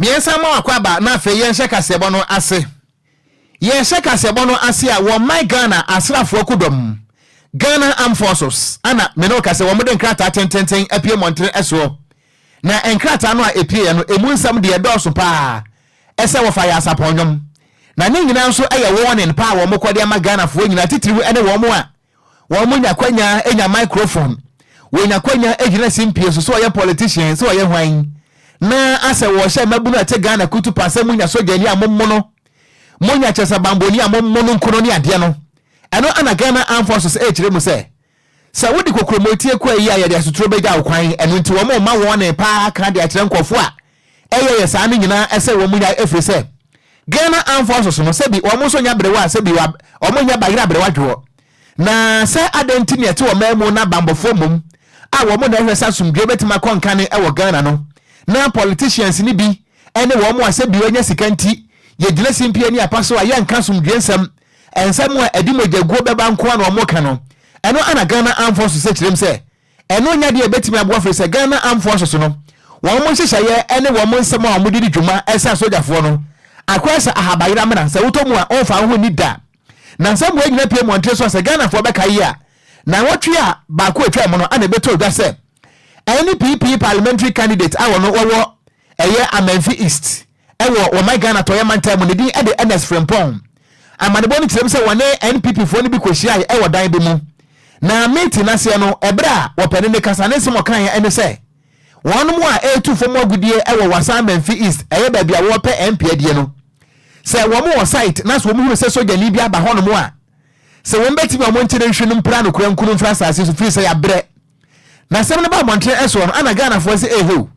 miensa ma akwaba na afa yen hye kasebo no ase yen hye kasebo no ase a wo my Ghana asrafo kudom Ghana Armed Forces ana me no kase wo mode nkrata tententen apie montre eso na enkrata no a epie no emu nsam de edoso pa ese wo fa ya saponyom na ne nyina nso eye warning pa wo mokode ama Ghana fo nyina titiriwu ene wo mo a wo mo nya kwanya enya microphone wo nya kwanya ejina simpie so ye politician so ye hwan na ase wo hye mabunu ate Ghana kutu pase munya soja ni amommo no munya chesa bamboni amommo no nkono ni ade no eno ana Ghana Armed Forces kire mu se wodi kokromotie kwa yi ayade asuturo beja okwan eno nti wo ma won pa ka de akire nkofo a ye saa ne nyina ese wo munya efre se Ghana Armed Forces no se bi wo mo so nya brewa se bi wa wo mo nya bagira brewa dwo na se adenti ne te wo mamu na bambofo mum a wo mo na hwesa sumdwe betima konkane e wo Ghana no na politicians ni bi ene wo mo ase bi wanya sikanti ye gile simpie ni apaso a ye nka sumdwe nsam ensam a edimojaguo beba nko na wo ka no eno ana Ghana Armed Forces se kirem se eno nya de betimi aboafre se Ghana Armed Forces no wo mo hyehyeye ene wo mo nsam a mo didi dwuma esa sojafo no akwasa ahabayira mena se wotomu a onfa ho ni da na nsam wo nyina pie montre so se Ghana fo beka yi a na wotwe a ba ko atwa mo no ana beto dwa se NPP parliamentary candidate awo no wo eye Amenfi East ewo wo my Ghana to yamantam ne din e de NS Frempong amanebo ni kirem se wone NPP fo ni bi kohia ewo dan bi mu na meeting na se no ebra wo pene ne kasa ne se mo kan ya ene se wonu mu a etu fo mo agudie ewo wasa Amenfi East eye ba bia wo pe MP adie no se wo mo site na so wo mu se soja ni bia ba hono mu a se wo mbeti ba mo ntire nhwe no mpra no kura nkunu mfra asase so fi se ya bre na sem ne ba montre eso no ana Ghana fo se ehu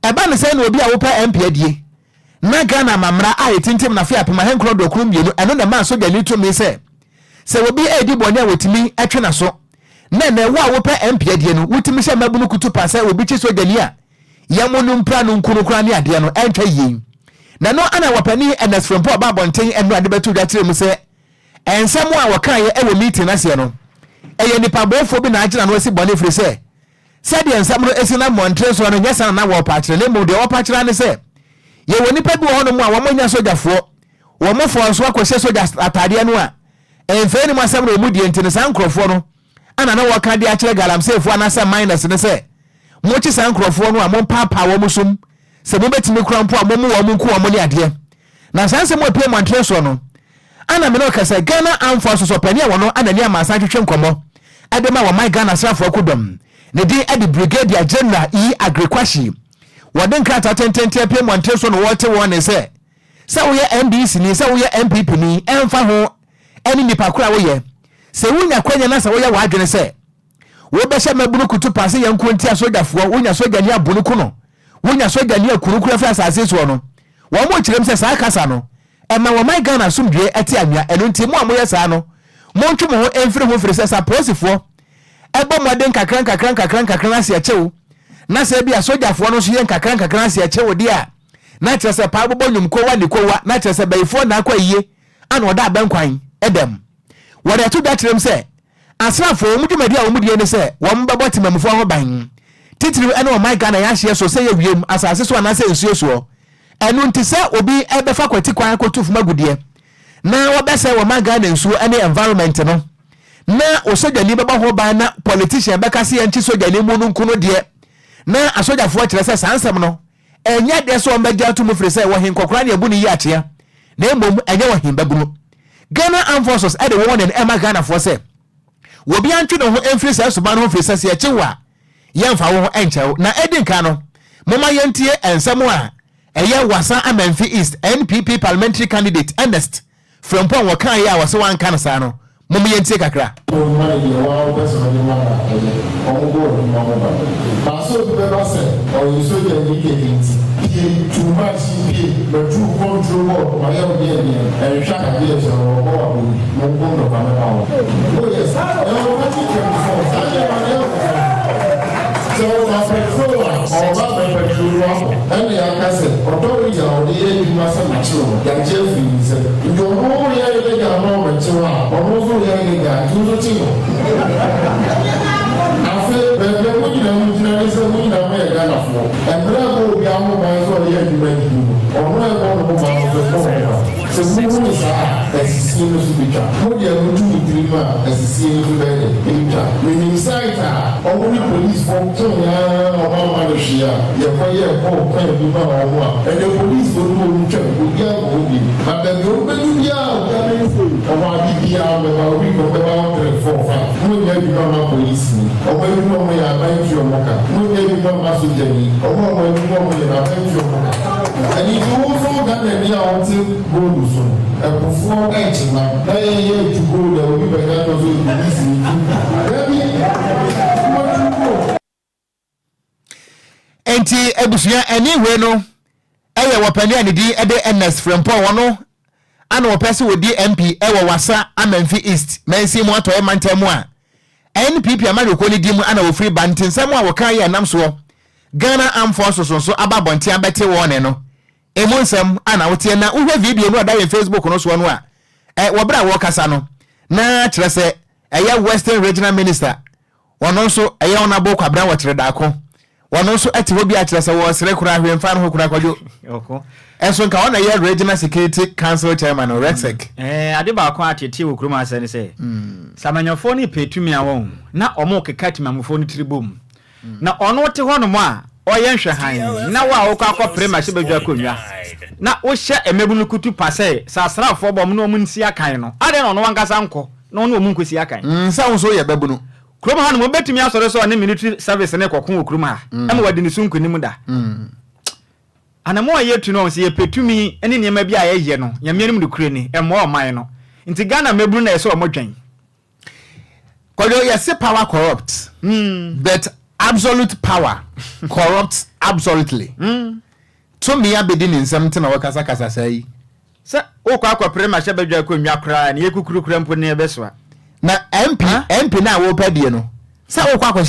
eba ne se na obi a wo pa MP adie na Ghana mamra a yetintim na fia pema henkro do krum bienu eno na ma so gani to me se obi edi bone a wetimi atwe na so na wo a wo pa MP adie no wutimi hye mabunu kutu pa se obi chi so gani a yamonu mpra no nkunu kra ne ade no entwa yi na no ana wapani NS from po ba bonten eno ade betu da tire mu se ensam a wakan ye ewo meeting na se no eye nipa bofo bi na agina no esi bone firi se said ensam no esi na montre so no nyesa na wo pa kire ne mu de wo pa kire ne se ye woni pa bi ho no mu a wo manya sojafo wo mofo so akwese soja atade no a enfe ni masam no mu die ntine san krofo no ana na wo ka de akire galamsefo anasa minus ne se mo chi san krofo no a mo papa wo musum se mo betimi krampo a mo mu wo mu nko wo mo ne ade na san se mo pie montre so no ana me no ka se Ghana Armed Forces so pani wo no ana ni amasa twetwe nkomo adema wo my Ghana srafo kudom ne di edi brigadier general Agrikwashi waden krata tentente apie montre so no wote won se wo ye NDC ni se wo ye MPP ni emfa ho eni nipa kura wo ye se wunya kwanya na se wo ye wadwene se wo be hye mabunu kutu pase yanko ntia sojafo wunya soja ni abunu kuno wunya soja ni akurukura fa asase so no wo mo kirem se sa kasa no ema wo my Ghana sumdwe ati anwa eno nti mo amoye sa no mo ntwe ho emfire ho fire se sa posifo ebo moden kakran se achew na se bia sojafo no so yen kakran se achew dia na kire se pa bobo nyum ko wa ni ko wa na kire se bayifo na akwa yiye ana oda abankwan edem wore to da kirem se asrafo omudumadi a omudie ne se wo mbabo timamfo ho ban titiri ene o my Ghana ya hye so se ye wiem asase so na se nsuo so enu nti se obi ebefa kwati kwan kotufu magudie na wo bese wo my Ghana nsuo ene environment no na osoja ni beba ho ban na politician beka se yanchi soja ni mu no nkuno de na asojafo kire se sansem no enya de so mbagya to mu fire se wo hinkokora ne abu ni yi akyea na emom enya wo himbagunu Ghana Armed Forces ade won en ema Ghana for se wo bi antwe no ho emfiri se so ban ho fire se akyewa yemfa wo ho enkyɛw na edin ka no moma yentie ensɛm a eye wasa Amenfi East NPP parliamentary candidate Ernest Frempong wo kan ya wase wan kan sa no moma yentie kakra too much but too control my own and shut up here so oh yes so my petrol and the acid authority on the air must mature that Jeffrey said you don't know the moment to almost I feel that we know and bravo be our minds or the And if you also got the idea of gold, and perform action, now you to go there will be better to enti ebusua anyway no eye wopani anidi ede NS from Paul no ana wopese wodi MP ewo wasa Amanfi East mensi mu atoye mantemu a NPP amari ko ni di mu ana wo free bantin nsem a wo kan ye nam so Ghana Armed Forces so ababonti abete wone no emu nsem ana wote na uhwe video no da ye Facebook no so no a wo bra wo kasa no na kire se eye Western Regional Minister wono so eye onabo kwabra wo kire da ko wono so ati hobi a kire se wo sere kura hwemfa no kura Kwadwo oko enso nka wona ye Regional Security Council Chairman no Rexec ade ba ko atete wo kuruma asane se samanyofo ni petumi awon na omo kekati mamufo ni tribum na ono te hono mo a oyenhwe han na wa wo kwa prema se badwa konwa na wo hye emebunu kutu pase sasrafo bom no mu nsi akan no ade no no wankasa nko no no mu nkosi akan sa wo so ye babunu kuruma han mo betumi asore so ne military service ne kokon kuruma am wadi ni sunku ni mu da anamo ayetu no se ye petumi ene niam bia ye no yamie nim de kure ni emo oman no nti Ghana mebunu na eso omodwan Kwadwo yes power corrupt but absolute power corrupts absolutely to me abedi ni nsem te na wakasa kasa sai se o kwa prema hye badwa ko nwa kra na ye kukuru kra mpo ne besoa na MP na wo padie no se o kwa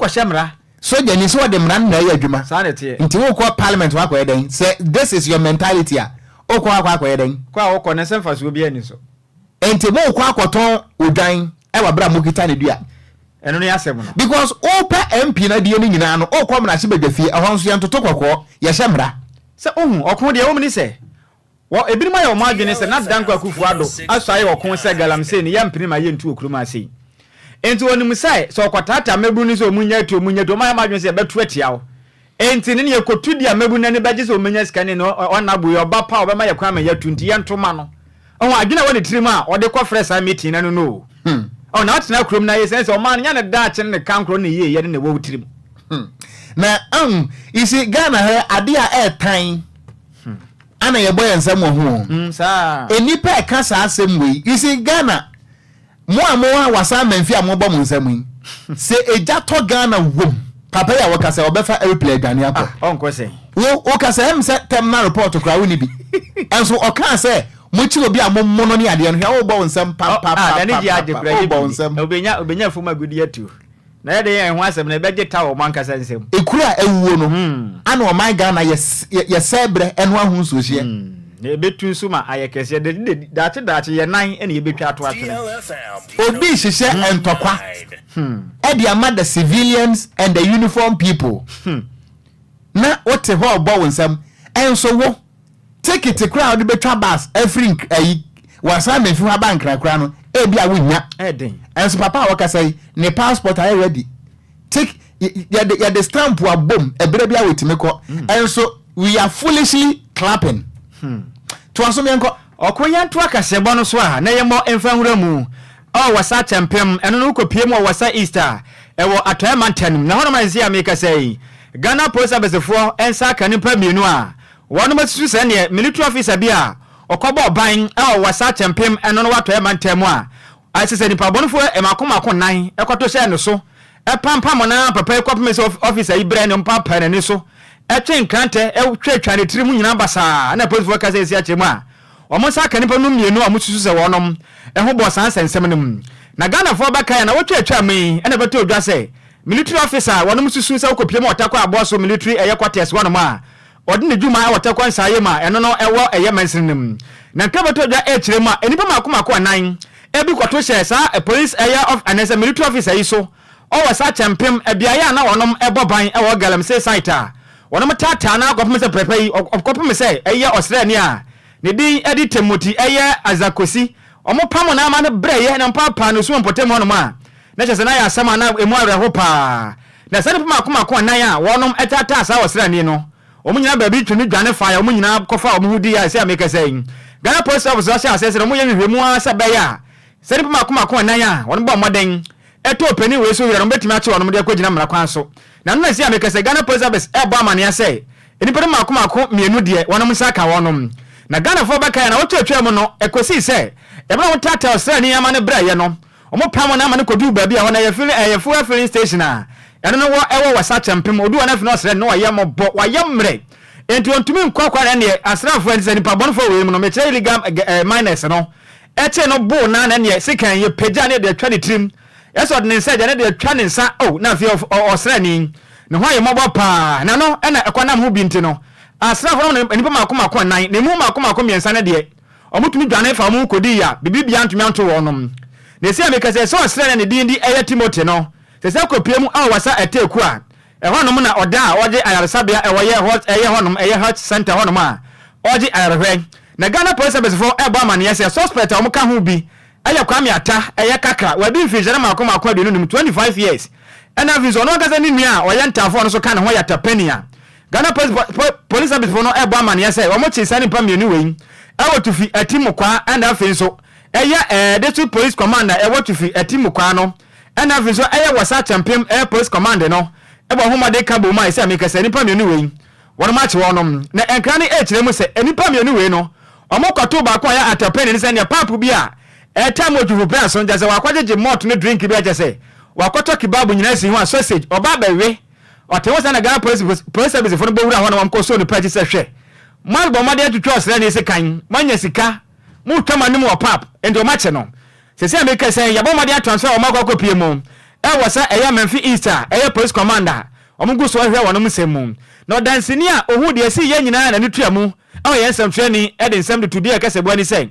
hye mra soja ni so de mra na ya adwuma sa ne te nti wo kwa parliament wa kwa eden say this is your mentality a o kwa eden kwa wo ko ne semfa so obi ani so enti mo kwa akoton odwan e wa bra mo kita ne dua eno ne asem no because opa MP na die ni nyina no o kwa mra hye badwafie ahonso yantoto kokko ye hye mra se ohun okon de wo mni se wo ebinima ye o ma adwene se na danko akufu ado aso aye okon se galamse ni yampini ma ye ntu okuruma sei enti woni sai so kwatata mebu ni so munya to ma ma adwene se betu atia wo enti ne ye kotu dia mebu na ne baje se o munya skane no ona bu yo ba pa o be ma ye kwa ma ya tunti ye ntoma no on adwene woni tirima o de ko fresa meeting na no oh na watina krom na ye sense o man nya ne da che ne kankro ne ye ne wo tirim na isi Ghana he ade a etan ana ye boy nsem ho sa enipa e ka sa asem we isi Ghana mo a wasa manfi a mo bom nsem yi se eja to Ghana wom papa ya wakasa obefa airplane dwane akọ onko se wo kasa em se terminal report kra woni bi enso o kan se mo chi obi a mo mono ni ade no hia wo bom nsem pa da ne ji ade kra ye obenya fuma gudi atu na ye de ye ho asem na beje tawo man kasa nsem ekura ewuo no ana o man Ghana ye sebre eno ahun so hie na betu suma ayekese de dache ye nan ene ye betwa to atene obi hihye entokwa e dey among the civilians and the uniform people na ote ho obo nsem enso wo ticket crowd betwa bus every wasa mefi ha bank kra no e bia wonya eden enso papa wakasai ne passport are ready take ya the stamp wa bom ebere bia wetime ko enso we are foolishly clapping to aso me enko okonya to akasebo no so a na yemo emfa hura mu o wasa tempem eno no kopie mu wasa Easter ewo atoya mantanum na hono manzi ameka sei Ghana police abesefo ensa kanipa mienu a wono masusu se ne military officer bia okobo ban e wasa tempem eno no watoya mantamu a asese nipa bonfo emakoma nan ekoto se no so epampam na papa ekopme officer ibre ne mpapa ne so etwen krante etwetwa ne tiri mu nyina basa na police workers esi achemu a omo sa kanipa no mienu a mususu se wonom eho bo san sensem nem na Ghana fo baka na wotwetwa me ena beto odwa se military officer wonom susu se okopiem otakwa aboso military quarters wonom a odi ne djuma otakwa nsaye ma eno no ewo mansinim na kabeto odwa ekirem a enipa makoma nan ebi kwato hye sa police of anesa military officer yi so o wasa champem ebiaya na wonom eboban ewo galamsey site a wono mtata na akopem se prepai okopem se eye Australia a ne din edi Timothy eye Azakosi omo pam na ama ne breye na papa no so mpotem hono ma na chese na ya asama na emu areho pa na sane pam akoma nan a wonom etata asa Australia no omo nyina ba bi twene dwane fa ya omo nyina kofa omo hudi ya se ameka sei Ghana Post Office wa sha asese omo yɛ hwehwemu asa ba ya sane pam akoma nan a wono ba moden eto pani we so wira no betimi ache wono de akogina mra kwan so na no na se ameka sei Ghana Post Office ebo amane ya sei enipa ma akoma mienu de wonom saka wonom na Ghana fo baka na wotwetwe mu no ekosi se ebra wotata Australia ama ne bra ye no omo pam na ama ne kodu ba bia wona ye filling station a eno no ewo wasa champem odu na fi no Australia no waye mo bo waye mre enti ontumi nkwa na ne asrafo en se nipa bonfo we mu no me kire illegal miners no eche no bo na ne sekan ye pagya ne de twa ne trim eso de ne se ne de twa ne nsa na fi Australia ne ho ye mo bo pa na no na ekwanam ho bi nti no asrafo no nipa makoma nan ne mu makoma miensa ne de omutumi dwane fa mu kodi ya bibibia ntumi anto wonom na esi ameka se so Australia ne din di eye Timothy no se se kopie mu wasa eteku a honom na oda a oje ayaresabia ewoye hot eye honom eye health center honom a oje ayarehwe na Ghana Police Service for ebo amane yese suspect a ka ho bi eye kwame ata eye kakra wa bi mfijere makoma akwadu num 25 years ena vizo no gaza ni nua oye ntafo no so ka ne ho yata penia Ghana Police Service for no ebo amane yese omo chisani pa mienu wei ewo tufi atimu kwa and afi so eye district police commander ewo tufi atimu kwa no and afi so eye wasa champion police commander no ebo homa de kabo mai se ameka se nipa mienu wei wono ma che wonom na enkrane echire mu se nipa mienu wei no omo kwato ba kwa ya atapeni ni se ne papu bia time ojufu press on jase wakwajeje malt ne drink bia jase wakoto kibabu nyina si ho sausage oba bawe otewo se na Ghana police service for no bewura ho na wamko so ne party se hwe mal bo made to trust na ese kan manya sika mu twama nim wo pap endo mache no se ameka se yabo made transfer o makwa pie mu wasa eya Memfi Easter eya police commander omugu so hwe wono msemu no dansini a ohu de si ye nyina na ne tuamu ye nsem training e de nsem de tudi akase bo ani se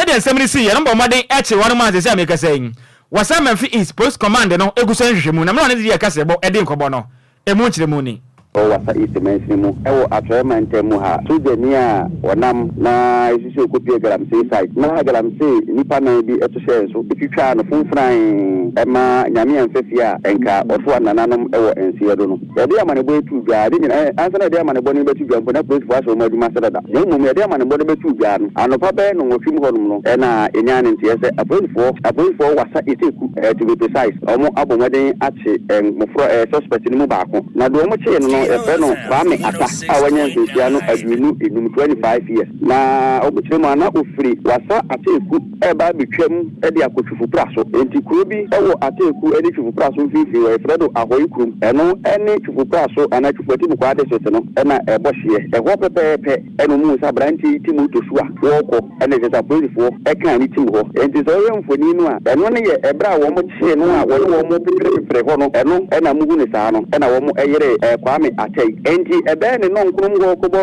de nsem ni si ye no bo made eche wono ma se ameka se wasa Memfi East police commander no eguso nhwehwemu na me no ne de akase bo e de nkobo no emu nkyere mu ni wasa isemensi mu ewo atwemante mu ha sujenia wonam na isisi okopie galamse site na galamse nipa na bi eto so bitwitwa no funfran ema nyame amfefia enka ofo anananom ewo ensiedo no yade amane bo etu gade nyina ansa na yade amane bo ne betu gade na police force mo aduma sedada ne mu yade amane bo ne betu gade no anopa be no nwofim honum no na enya ne ntiese apolice for wasa iteku to be precise omo abomaden ache mofro suspect ni mu baako na do mo che no efeno kwame ata awanya nsia adwinu enum 25 years na obuchirema na ofiri wasa ateku eba betwam de akotwufu praso enti kuro bi ewo ateku edi twufu praso fifi we fredo ahoyi krum eno ene twufu praso ana twufu ati mukwa de sese no na ebohye eho pepepe eno mu sabranti timu tosua woko ene jesa polifo eka ni timu ho enti so ye mfoni nu a eno ne ye ebra wo mo che no a wo mo pepere ho no eno ena mugu ne saa no ena wo mo eyere kwame atei enti ebe ne no nkrum go kobo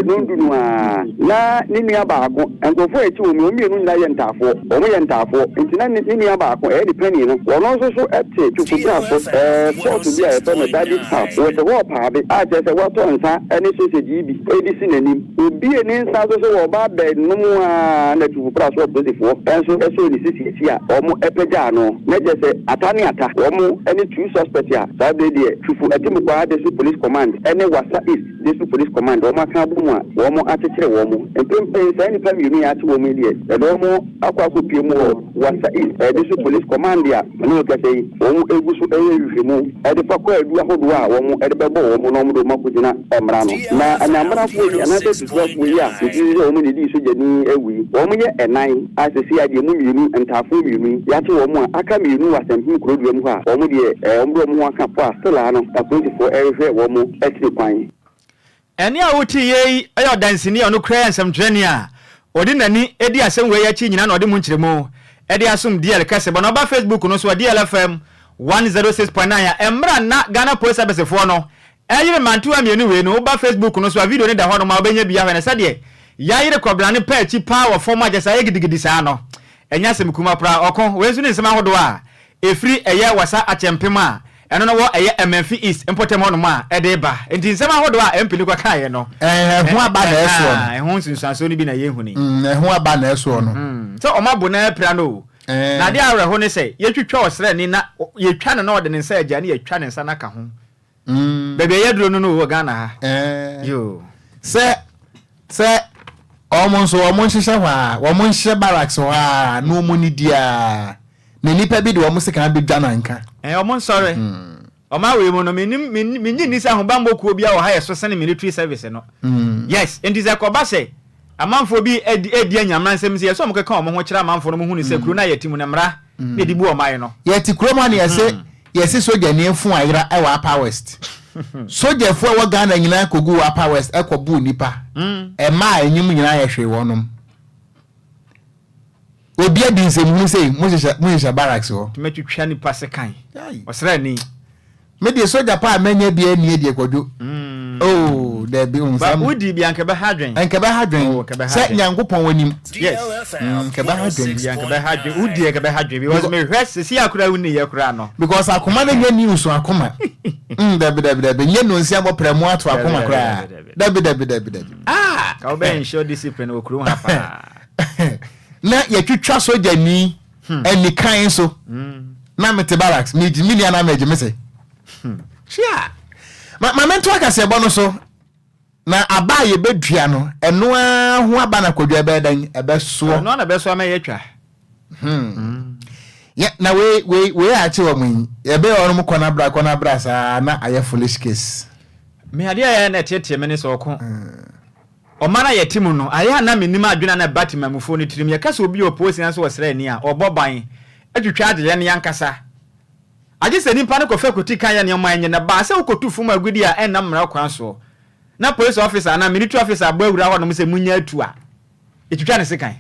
nundunu a na nini baako enkofo echi wo mi omienu na ye ntafo o mo ye ntafo enti na nini baako e depend no wono so so ete twufu braso sport bi a efe no daddy half wo se wo pa be a je se wo to nsa ene sausage bi edi sinanim obi eni nsa so so wo ba be no mu a na twufu braso posifo enso eso ni sisi a o mo epeja no na je se atani ata o mo eni two suspect a sa be de twufu atimu kwa de police command ene wasa east district police command o maka bu mu a wo mo atechire wo mo empempen sa ni pam yumi ati wo mo die e do mo akwa kopie mu wasa east district police command ya no ka sei wo mo egusu ehwe mu e de fakwa adu ahodo a wo mo e de bebo wo mo no mo do makudina emra no na anyamra fo ni ana de tuwa fo ya edi wo mo ni di so jani ewi wo mo ye enan asesi ade mu mienu ntafo mienu ya ti wo mo aka mienu wasampi kurodu mu ha wo mo die wo mo do mo aka po asela no apolifo ehwe wo mo etiri kwan eni a wuti ye ayo dansini ono kra ensem training a odi nani edi asem we ya chi nyina na odi mu nkyeremu edi asum DL kase bo no ba Facebook no so DLFM 106.9 ya emra na Ghana Police Service fo no eyire mantua mienu we no ba Facebook no so video ni da ho no ma obenya bia hwe na sade ya yire kwabla ne pa chi power form agesa ye gidigidi sa no enya sem kuma pra okon we nso ni nsem ahodo a efri eye wasa achempem a ɛno no wɔ ɛyɛ MF East mpɔtam hɔ no ma ɛde ba enti nsɛm ahodo a empini kwa kae no ho aba na ɛso no ɛho nsunsuanso no bi na yɛhuni ho aba na ɛso no sɛ ɔmabo na apira no na de awerɛho ne sɛ yɛtwitwa ɔsrɛ ni na yɛtwa no na ɔde ne nsa agya ne yɛtwa ne nsa naka ho baabi ɛyɛ duro no wɔ Ghana ha yo sɛ ɔmo nso ɔmo nhyehyɛ hɔ a ɔmo nhyehyɛ barracks hɔ a na ɔmo ni dia na nipa bi de ɔmo sika bi dwa na nka ɔmo nsɔre ɔmo awe mu no menyi ni sɛ ahobambɔ kuo bi a wɔ ha yɛ so sene military service no yes enti sɛ kɔba sɛ amanfo bi edi anyamra nsɛm sɛ yɛsɛ ɔmo keka ɔmo ho kyerɛ amanfo no mo hu ne sɛ kuro na yɛti mu na mmara na di bu ɔman no yɛti kuro ma ne yɛse soja ne fu ayra ɛwɔ Upper West soja fu ɛwɔ Ghana nyina kogu wɔ Upper West ɛkɔbu nipa ɛma enyim nyina yɛ hwe wɔnom obi adi nsɛm hu sɛ mo hyehyɛ barracks hɔ metwitwa nipa se kan ɔsrɛ ni me de soja pa amanya bi ani edi Kwadwo oh there be ba udi bi anka ba hadwen sɛ nyankopɔn wanim yes anka ba hadwen udi anka ba hadwen because me hwɛ si akura wuni yɛ kura no because akoma na nya news akoma dabi nye no nsia bo prɛmo ato akoma kura dabi ka obe show discipline okuru ha pa na yɛtwitwa soja ni ani kan so na mete barracks me jimini na me jimese shia ma mento akase bo no so na aba ye bedua no eno ho aba na Kwadwo ebe dan ebe so no na be so ma yetwa ya na we a che wo mun ebe ono mo kona bra sa na aye foolish case me ade ya na tete me ne so ko o mana yetimu no aye na menim adwena na batimamufo no tirim yakasa obi oposi na so wosra ni a oboban atwitwa ade ye ne yankasa aje se nipa ne kofa koti kan ya ne man nye na ba se ukotu fum agudi a enam mra kwan so na police officer na military officer agba awura ho no se munya atu a etwitwa ne sekan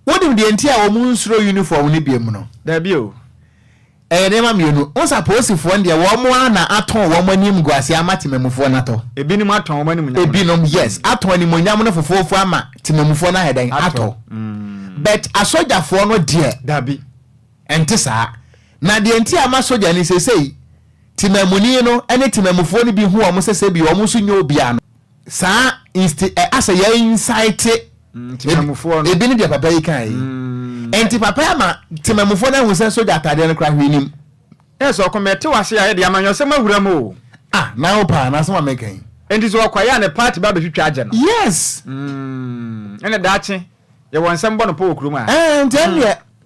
wodim de enti a wo mun suro uniform ne biem no da bio ne ma mienu on suppose fo nde wo mo na aton wo manim guase amatemamufo na to ebinim aton wo manim nya ebinom yes aton ani monyam no fofofo ama temamufo na hedan ato but asojafo no de da bi enti sa na de enti ama soja ni sesei timamuni no ene timamufo ni bi hu o mo sese bi o mo so nyo bia no sa asa ya insight timamufo no ebi ni de papa yi kai enti papa ama timamufo na hu se soja atade no kra hwenim eso ko mete wase ya de amanyo se mahura mo na opa na so ma mekan enti so kwaya ne party ba behwitwa agye no yes ene daache ye wonsem bo no po okuru ma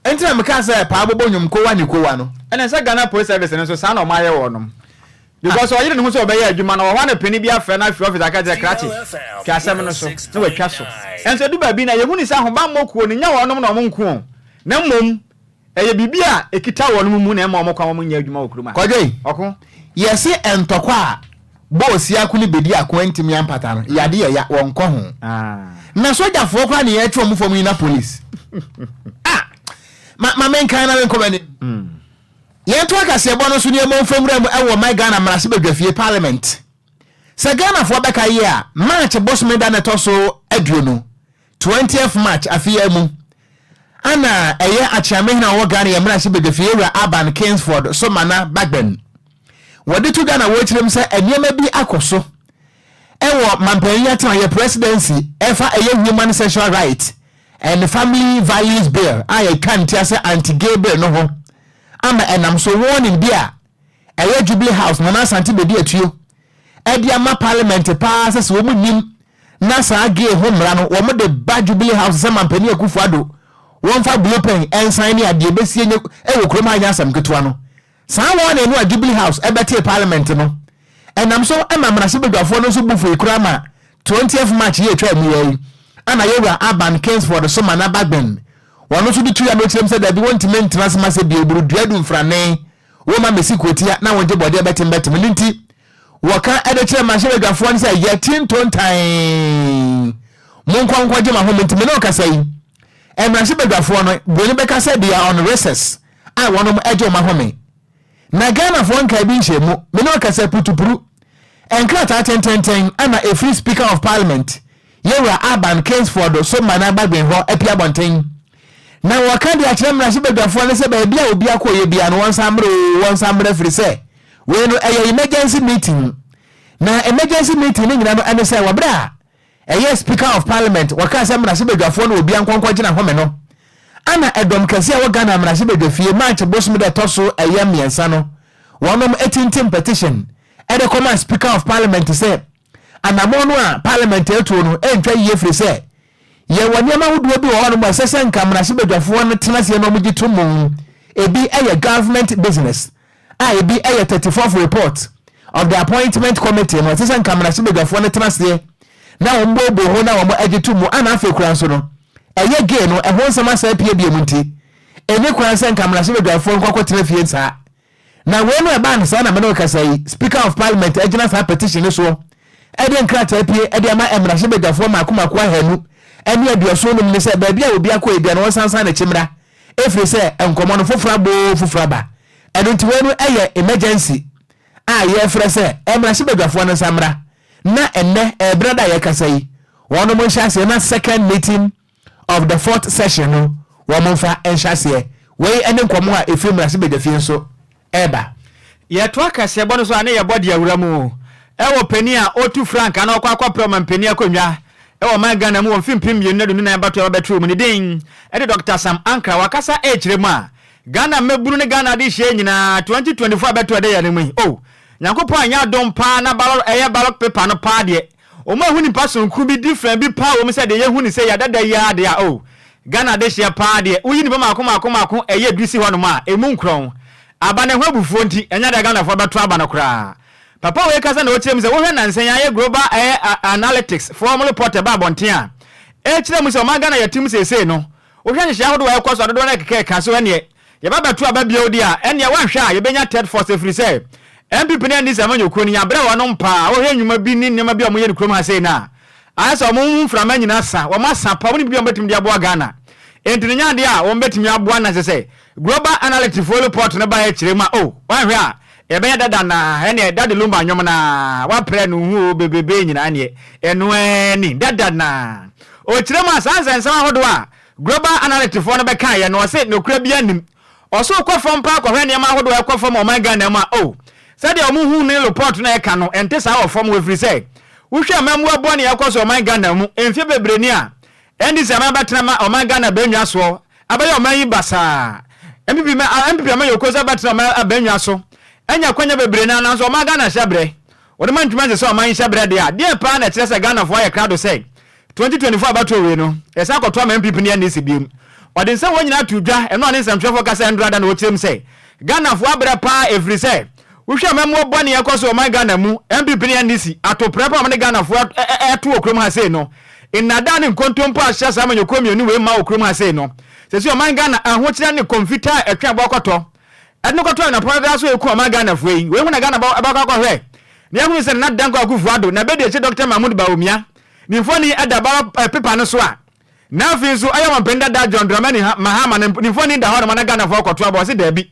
enti na meka say pa abobo nyum kowa ni kowa no ene se Ghana police service ne so sa na o ma ye wonom because oyire ne hu so obeye adwuma na wo na peni bia fa na fi office aka je krati ka asem no so na watwa so enso du ba bi na ye hu ni sa ho ba mokuo ni nya wonom na omo nko na mmom eye bibia ekita wonom mu na emma omo kwa omo nya adwuma okuru ma Kwadwo oko yesi entokwa boss ya kuni bedi akwenti mi ampata no yade ya wonko ho na soja fo kwa ne yetwe omo fom na police ma menkan na menkomani yento akase bo no so ne mo fomra mu ewo my Ghana marase badwafie parliament se Ghana fo beka ye a march boss me da na to so aduonu 20th March afia mu ana eye achiame na wo Ghana ye marase badwafie wura Urban Kingsford so mana Bagben wodi to Ghana wo chirem se eniema bi akoso ewo mampanya tan ye presidency efa eye human sexual right and family values bill I can't say anti-gay bill no ho ama enam so warning bia eye Jubilee House na Asante bedi atuo edi ama parliament pa se wo munim na sa gay ho mra no wo de ba Jubilee House se mampani Akufo-Addo won fa blue pen ensign ni ade besie nye ewo krom anya asam ketwa no sa warning no Jubilee House ebete parliament no enam so ama mra se bedwafo no so bufu ikura ma 20th March ye twa mu yi ana yewura Urban Kingsford so mana Bagben wono so ditu ya no tirem se da bi wonti maintenance ma se bi eburu duadu mfrane wo ma mesikotia na wonje bode betem linti woka ede tirem ma hye dwafo no se yetin tontan monkwankwa je ma ho menti me no kasa yi emra hye dwafo no boni beka se dia on recess I wono eje ma ho me na Ghana fo nka bi nhemu me no kasa putupuru enkrata tenten ana a free speaker of parliament yewura Urban Kingsford so mana Bagben ho apia bonten na waka de akyerem na hye bedwafo ne se ba bia obi akoye bia no won samre free se we no emergency meeting na emergency meeting ni nyina no ene say wabra speaker of parliament wakasa mrase bedwafo no obi ankonko gina home no ana edom kase a waga na mrase bedwafie match bosum de toso miensa no wonom 18 petition ede come speaker of parliament say anamono a parliament etuo no entwa yie free say ye waniama wodo bi wo no mo sese nka mrase bedwafo no tenase no mugitu mum ebi government business ebi 34th report of the appointment committee no sese nka mrase bedwafo no tenase na ombobo ho na omo agitu mu ana afi kura so no gay no ho nsama sa pie bie munti eni kura se nka mrase bedwafo nkokotena fie nsa na we no eba nsa na me no kasai speaker of parliament agina sa petition so nkrata pie ama mrase bedwafo makomako ahanu eni aduoso no ne se ba bia obi akọ ebia no sansan na chimra efri se enkomo no fofura ba enu nti we no emergency ye frɛ se mrase bedwafo no samra na enne brother yakasai wono mo hyase na second meeting of the fourth session no wo mo fa enhyase we ene nkomo a efim rase bedafie so eba ye to akase bono so ane ye body awura mu wo pani a otu frank ana okwa program pani akonwa wo man Ghana mu wo mfimpim ye nadu na bato betu mu ni din Dr. Sam Ankra wakasa echire mu a Ghana meburu ne Ghana de hye nyina 2024 beto de ya ne mu Nyankopo anya dom pa na ballot paper no pa de o ma hu ni person ku bi different bi pa o me say de ye hu ni say ya dada ya de a Ghana de hye pa de uyi ni ba mako dusi ho no ma emu nkron aba ne ho abufuo nti enya de Ghana fo beto aba no kra papa we kasa na o kire mu say wo hwe nansen ya global analytics form report ba bonten a kire mu say o ma Ghana yatim sese no wo hwe nhye ahodo wa ekoso dodo na keke ka so ene ye ba beto aba bia odi a ene wa hwe a ye benya third force free say MPP ne ndi sama nyoko ni abra wono mpa wo hwe nwuma bi ni nema bi o mo ye krom ha sei na asa mo mframa nyina sa wo masa pa woni bi o betim di aboa Ghana entini nya de a wo betim aboa na sese global analytics for report ne ba ya kire ma wa hwe a e be dada na ene dada Lumba nyom na wa pre no hu bebebe nyina ne eno ani dada na o kire ma sansa nsama hodo a global analytics for ne be kan ye no se no kura bi anim oso kwa fom pa kwa hwe ne ma hodo e kwa fom o man Ghana ma said the omu ne report na eka no ente sa form we free say wo hwe mamu abo ne yakoso o man Ghana mu enfie bebreni a endi se ma batena ma o man Ghana benwa so abaye o man yi basa MPP ma yokoso batena ma abenwa so enya kwanya bebreni na so o man Ghana hyebre wo de man tuma se o man hyebre de a de pa na kire se Ghana fo ya crowd say 2024 abato we no esa akoto ma MPP ne anisi biem o de nse wo nyina tudwa eno ane nsɛmtwefo kasa ndrada na wo tirem say Ghana fo abra pa every say Usha memu boni yakoso o man Ghana mu MPP ne ndisi atoprepa amne Ghana fo eto okrom ha sei no inada ne nkontompo ahya sama nyokomi ni we ma okrom ha sei no sesi o man Ghana ahokyere ne computer etwa bokoto edno koto na product so eku o man Ghana fo yi we hu na Ghana abakọ hwe ne hu se na danko akufuado na bedi eche Dr. Mahmoud Bawumia ni foni edaba paper no so a na fi so ayama penda da John Dramani Mahama ni foni da ho na Ghana fo koto abo se da bi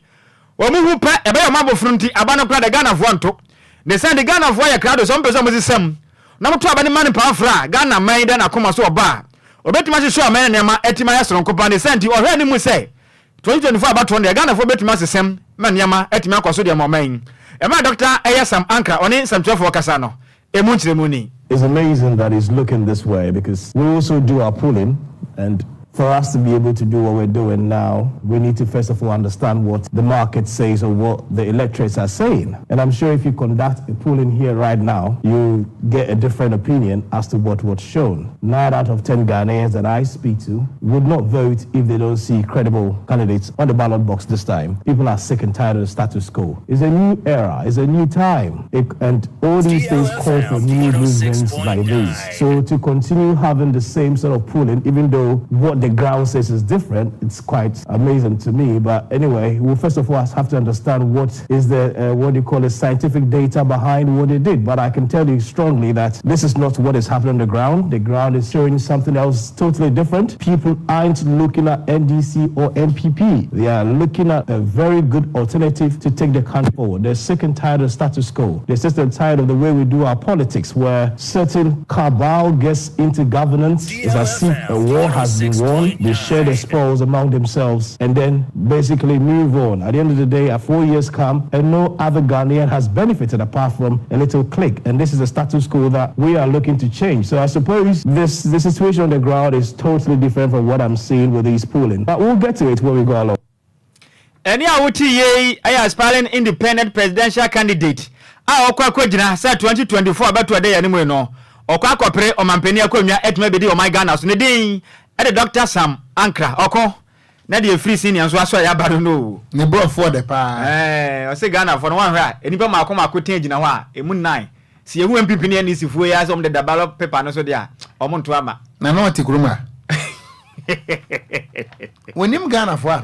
omuhu pe ebe yo mabo frunti abano kra de Ghana fo nto ne send Ghana fo ya krado so mpeso mo sisem na mto abani mani pa afra Ghana man da na koma so oba obetima hye so man ne ma etima ya soro nkopa ne send o hwe ni mu say 2024 abato ne Ghana fo betima sisem man ne ma etima akoso de mo man e ma Dr. Sam Ankra oni samtwefo kasa no emu nkyeremu ni. It's amazing that it's looking this way because we also do our polling, and for us to be able to do what we're doing now, we need to first of all understand what the market says or what the electorates are saying. And I'm sure if you conduct a polling here right now, you get a different opinion as to what's shown. 9 out of 10 Ghanaians that I speak to would not vote if they don't see credible candidates on the ballot box this time. People are sick and tired of the status quo. It's a new era. It's a new time. And all these things call for new movements like this. So to continue having the same sort of polling, even though what the ground says is different, it's quite amazing to me. But anyway, we'll first of all have to understand what is the what do you call it, scientific data behind what they did. But I can tell you strongly that this is not what is happening on the ground. The ground is showing something else totally different. People aren't looking at NDC or MPP. They are looking at a very good alternative to take the country forward. They're sick and tired of the status quo. They're sick and tired of the way we do our politics, where certain cabal gets into governance. It's as if a war has been won on, they share the spoils among themselves, and then basically move on. At the end of the day, 4 years come, and no other Ghanaian has benefited apart from a little clique. And this is a status quo that we are looking to change. So I suppose the situation on the ground is totally different from what I'm seeing with these polling. But we'll get to it when we go along. Any awuti I aspiring independent presidential candidate. Okogyeabour say 2024 about today anymore no. Okogyeabour omampeni akonwa etme bedi o my Ghana so ne din e Dr. Sam Ankra oko na de free senior so aso ya baro no. Ne bro for the pa. O say Ghana for no one hwa enipa makoma gina ho a emu 9. Si ehu MPP ne ani sifuo ya so de ballot paper no so dia omo nto ama. Na no te kuruma. Wonim Ghana for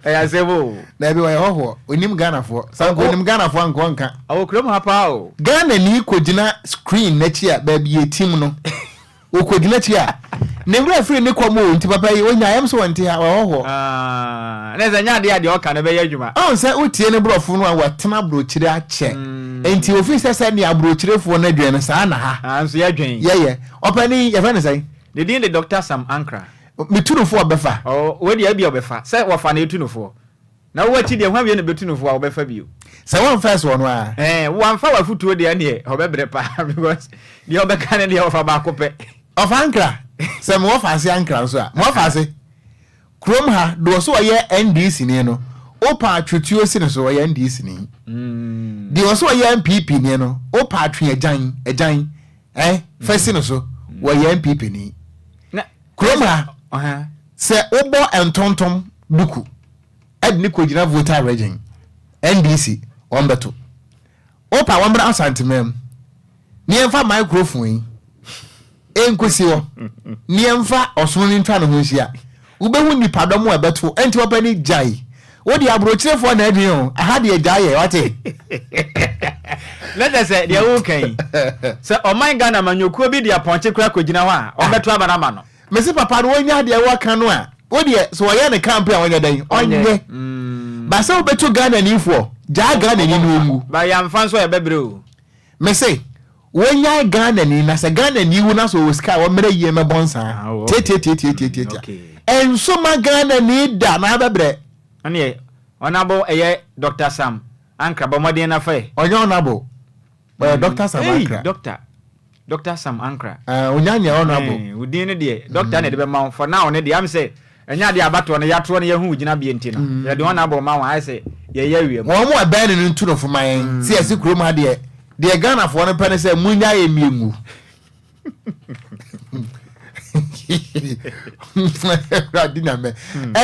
Ayasebo na bi wa hoho onim Ghana for sanko onim Ghana for anko nka awokrom hapa o Ghana ni kogina screen na chi a ba bi team no o kogina chi a ne wura free ne komo nti papa yi onya yam so wonti ha wa hoho na za nya de o ka na be yadwuma on say otie ne brofo no a watena brochire a che enti officer say ne abrochirefo na dwen no sa na ha anso yadwen ye opani ye fa ne say the din the Dr. Sam Ankra metunofo obefa we de abi obefa say wo fa na etunofo na wo ati de hwa wie na betunofo a obefa bio say one first one wa wo amfa wa futuo de ane obebre pa because de obeka ne de ofa ba kope of Ankra say mo fa se Ankra so a mo fa se krom ha do so ye NDC ni no opa atwetuo si ne so ye NDC ni de so ye MPP ni no opa atwe ajan first no so wo ye MPP ni na krom ha se obo entontom duku adni kogina voter regin NDC ombeto opa wambra asantemem ni emfa microphone enkosi ho ni emfa osoni ntwa no honhia ubehu nipadom ebeto enti opani jai wodi abrochirefo na adin o aha de jai wate let us say they okay so o my Ghana manyokuo bi de aponche kra kogina ho a ombeto abanama no mesi papa no wonya de waka no a wodi so woye ne campaign wonya dan onye ba se obeto Ghana ni fo ja Ghana ni no mu ba ya mfa so e bebre o mesi wonya Ghana ni na se Ghana ni wu na so sky wo mere ye me bonsa tie enso ma Ghana ni da na bebre ane onabo eye Dr. Sam Ankra bo modern na fe onye onabo Dr. Sam Ankra Dr. Sam Ankra onyanya onabo udin ne de doctor ne de be ma for now ne de am say enya de abato ne yato ne yehu gina bienti no ye de onabo ma wa say ye yawie mo mo aban ne ntu no foman si esi krom ha de Ghana for no pene say munya ye miengu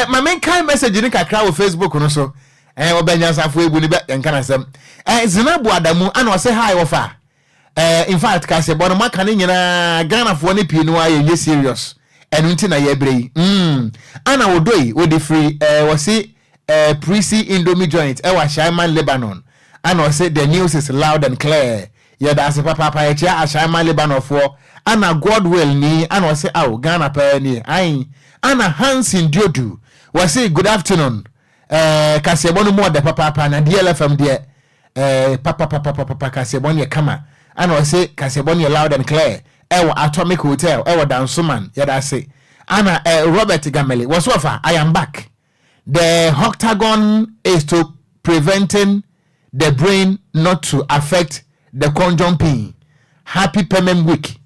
ma men kan message ni kakra wo Facebook no so obanyansafo ebu ni be enkan asem Zinabu Adamu ana o say hi ofa in fact ka se bono maka ne nyina Ghana for ne pie no aye serious enu nti na ye brei ana wodoi wodi free wo say Prissy Indomie joint wa Shaiman Lebanon ana o say the news is loud and clear ye da se papa ye chia Shaiman Lebanon for ana Godwill ni ana o say Ghana pa ni ai ana Hansin Diodu wo say good afternoon ka se bono mo de papa na DLFM de papa ka se bono ye kama ana o say ka se bono ye loud and clear Atomic Hotel Dansuman yada say ana Robert Gameli was offer I am back. The octagon is to preventing the brain not to affect the conjunctive. Happy Payment Week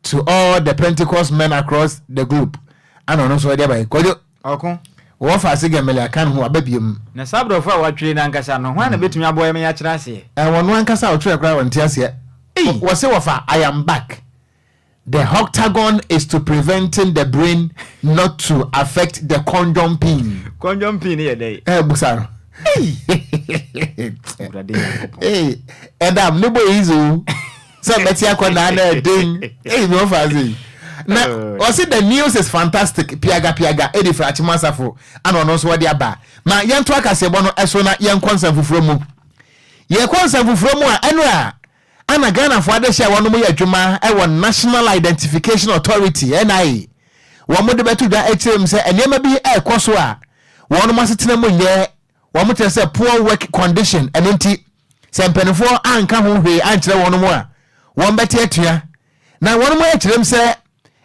to all the Pentecost men across the globe. I don't know so there by Kojo okon wo fa se Gameli akan ho ababiem na sabro fa wa twire na nkasa no hwan na betumi aboye me ya kira ase wono ankasa o twire kra wonti ase wo se wo fa I am back. The octagon is to preventing the brain not to affect the conjunctive. Conjunctive ye dey. Busaro. And I'm no boy izu. So let's hear na ding. No fazi. Now, also the news is fantastic. Piaga edi fra chimasafo. Ano no so dia ba. Ma yanto akasebo no eso na yan konsan fufuro mu. Ye konsan fufuro mu a eno a ana Ghana for ade share wono mo yadwuma e won National Identification Authority NIA wo mo de betu da HM say enema bi e koso a wono mo setena mo nye wo mo tell say poor work condition enenti say mpenfo anka ho hwe ankere wono mo a won beti atua na wono mo akirem say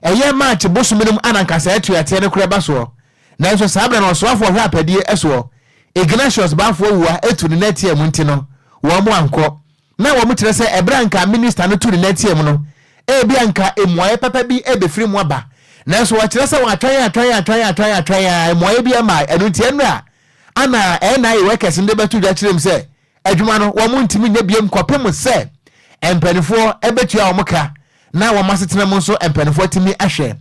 eye match bosuminum anankasa etu ate ne kura baso na nso sabra na osofo hwa apade eso Ignatius bafo wuwa etu ne netie mu ntino wo mo anko na wo mutere se ebranka minister no tu ne netie mu no ebi anka emoye papa bi ebefiri mu aba na so wo kire se wo atwan emoye bi ama enu tie no a ana na workers nde betu da kirem se adwuma no wo ntimi nya biem kopem se empanifo ebetu a wo muka na wo masetena mu so empanifo timi ahwe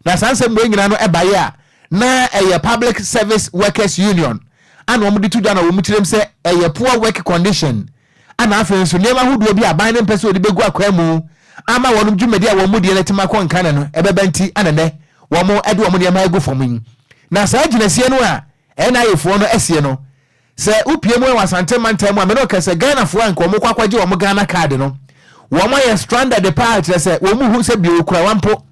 na sanse mbo nyina no ebaye a na public service workers union ana wo mditu da na wo mutirem se poor work condition ana afen so nema huduo bi aban ne mpese odi begu akwa mu ama wonum dwumedi a wo mudie letima kon kana no ebebenti ana ne wo mo ede wo mudie ma egu fomin na saa ginasie no a na yefo no asie no se upie mu wasante mantam a me no kase Ghana fo anko mo kwakwaje wo mo Ghana card no wo mo ye stranded part se wo mu hu se bi okura wampo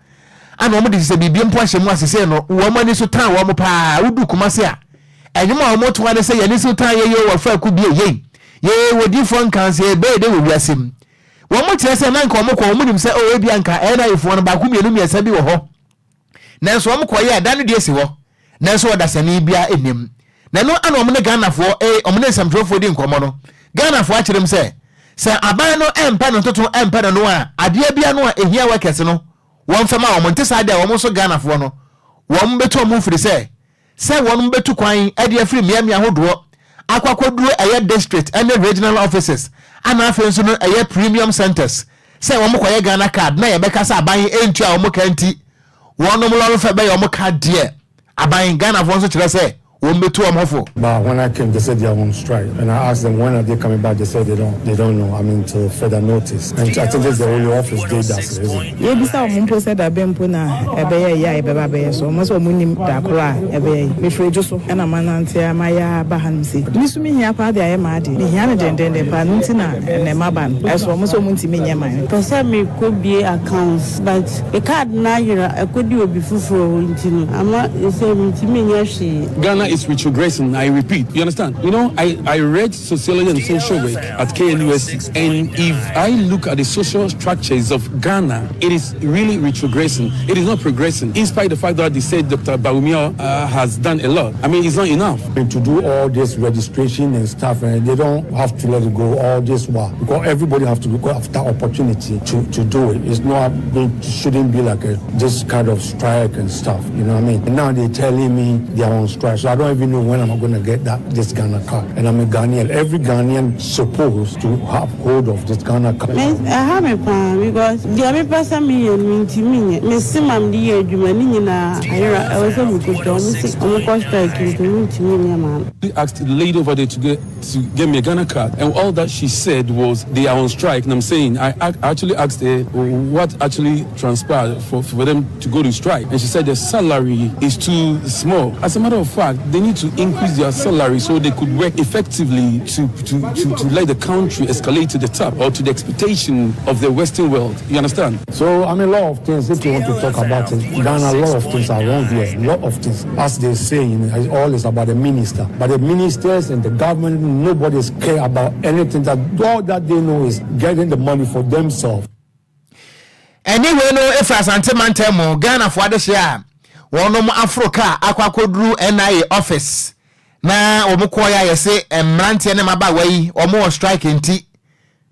ana wo mo de se bibie mpo ahye mu asese no wo mo ni so tan wo mo pa udu kumase a enyuma wo mo to ane se ye ni so tan ye wo fa ku bie ye wodi fo nkanse be de wo wiasem wo mo tire se na nka wo mo ko wo mo nim se o ebi anka na yefo no ba ku mienu miesa bi wo ho na so wo mo ko ye da no de esi ho na so odasani bia enim na no ana omne Ghana fo omne samtrofo di nkomo no Ghana fo akirem se aban no empa no toto empa no a ade bia no a ehia workers no won fama wo monte sa de wo so Ghana fo no won beto mo firi se won betu kwan ade afiri miamia hodo akwakoduro district and regional offices ana afenso no premium centers se won mo koye Ghana card na ye beka sa aban entu a wo kanti wonom lo fa be yo mo card de aban Ghana fo so kire se won betu am hofo. But when I came, they said they are on strike, and I asked them when are they coming back. They said they don't know. I mean, to further notice. And I think it's the only office they does. You be some mumpo said that bempuna ebeye ya ebeba beye so most of munim da kra ebeye me frejo so na manantia maya bahansi misumi hia pa de ayemade me hia ne dendende pa ntina ne maban eso most of muntimi nyema pesa me could be accounts but the card na yira akodi obi fufuro ntino ama ese muntimi nya shi. Ghana is retrogressing, I repeat. You understand? You know, I read sociology and social work at KNUST, and if I look at the social structures of Ghana, it is really retrogressing. It is not progressing, in spite of the fact that they said Dr. Baumia has done a lot. I mean, it's not enough. And to do all this registration and stuff, and they don't have to let it go all this while, because everybody has to go after opportunity to do it. It's not, it shouldn't be like this kind of strike and stuff, you know what I mean? And now they're telling me they're on strike, so I don't even know when I'm going to get this Ghana card. And I'm a Ghanaian. Every Ghanaian supposed to have hold of this Ghana card. I have a plan because the other person me simam the year Jumanina. I was able to He asked the lady over there to get me a Ghana card, and all that she said was they are on strike. And I'm saying I actually asked her what actually transpired for them to go to strike, and she said the salary is too small. As a matter of fact, they need to increase their salary so they could work effectively to let the country escalate to the top or to the expectation of the Western world. You understand? So, I mean, a lot of things, if you want to talk about it, Ghana, a lot of things are wrong here. A lot of things. As they say, it's always about the minister. But the ministers and the government, nobody's care about anything. That all that they know is getting the money for themselves. Anyway, no, if I sent Mantemo, Ghana for this year. Wonom Africa akwakodru NIA office na omukoya yese emrante ne maba wai omo strike nti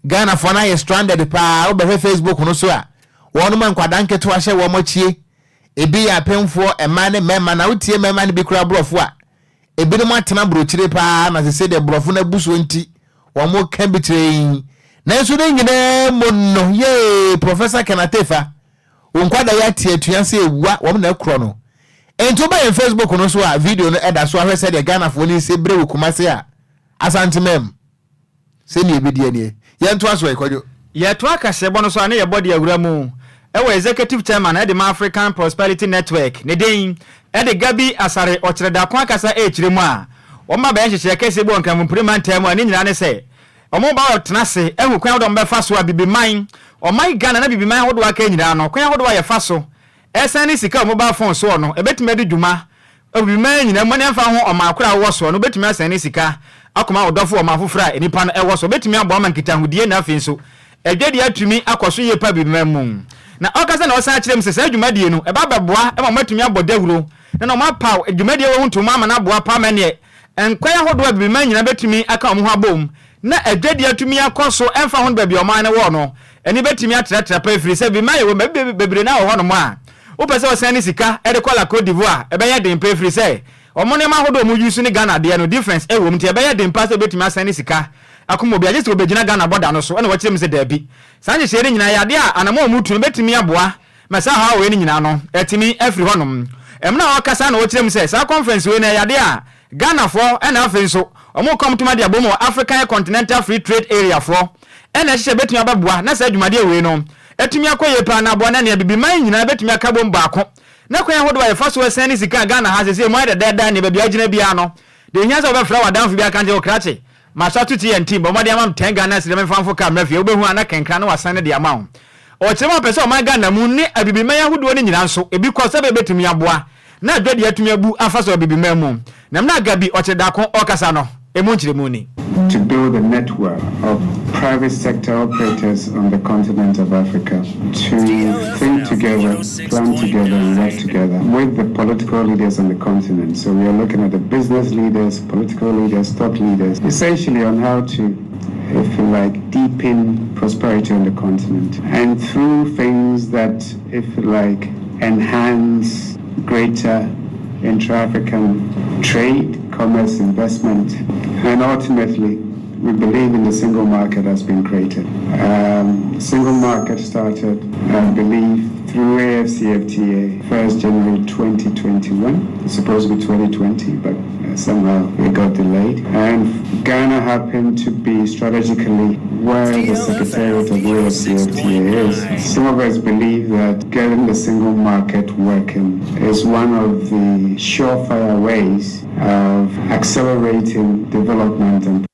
Ghana for na ye stranded pa obehwe Facebook no so a wonom nkwadanke to ahye wo mochie ebi ya pemfo ema ne mema na utie mema ne bi kura brofo a ebi no matena brochire pa na se de brofo na buso nti wo mo kan bitre na so de nyina monno ye Professor Kenatefa wonkwada ya tie tuanse ewua wo na ekro no ento ba Facebook no so a video no eda so ahwe se de Ghana fo ni se brewu kumase a asantemem se ni ebidie ne ye nto aso ekwadwo ye to akase bo no so ane ye body awura mu ewe executive chairman ede African Prosperity Network ne den ede Gabi Asare okyereda kwa akasa echiremu a o ma ba yenhye kese bo nkan mpurima ntam ani nyina ne se omo ba otnase ehu kwan do mbefa so abibiman o my Ghana na bibiman hodo aka nyina no kwan hodo ya fa so esani sika mobile phone so no ebetime de dwuma abibiman nyina mane afa ho o ma akora wo so no betime asani sika akoma odofo o ma fofra enipa no ewo so betime abo ma nkita hudie na afin so edwede atumi akoso ye pa bibiman mu na okasa na osan kyerem se sa dwumadie no e ba beboa e ma matumi abodawuro na no mapa dwumadie wo hunto ma na boa pa mane enkwaya hodo abi ma nyina betumi aka omo ho abom na adwadi atumi akoso emfa ho ba bi oman ne wo no eni betumi atratra pa efiri se bi ma ye wo bebre na wo ho no mo a wo pese osan ni sika e de kola Cote d'Ivoire e be ye den pa efiri se omo ne ma hodo mu yusu ni Ghana de no difference e wo mti e be ye den pa se betumi asan ni sika akomo bia just obegina Ghana border no so na wo kyerem se da bi sanje hye ni nyina ya de a anamo mu tu betumi aboa masa ha we ni nyina no etimi efiri honom emna okasa na wo kyerem se sa conference we na ya de a Ghana for and afen so omo come to ma de abomo African Continental Free Trade Area for and hye betumi ababoa na sa dwumade we no etumi akoye pa na aboa na ne bibiman nyina betumi akabom baako na kwan hodo wa fa so we ni sika Ghana ha se mo de da ne bia agina bia no de nya so be fra wadanfo bia kan je okrache masatu TNT bo made amam 10 Ghana se dem fanfo ka mafia obehu ana kenkra na wasan de ama o kyerema pese o ma Ghana mu ni abibiman ahodo ni nyina nso ebi ko se be betumi aboa na adwadi atumi abu afaso abibiman mu na mna gabi o kyedako okasa no emu nkyeremu ni to build a network of private sector operators on the continent of Africa to think together, plan together, and work together with the political leaders on the continent. So we are looking at the business leaders, political leaders, thought leaders, essentially on how to, if you like, deepen prosperity on the continent. And through things that, if you like, enhance greater intra-African trade, commerce, investment, and ultimately we believe in the single market has been created. Single market started, I believe, through AFCFTA 1st January 2021. It's supposed to be 2020, but somehow it got delayed. And Ghana happened to be strategically where the Secretariat of AFCFTA is. Some of us believe that getting the single market working is one of the surefire ways of accelerating development and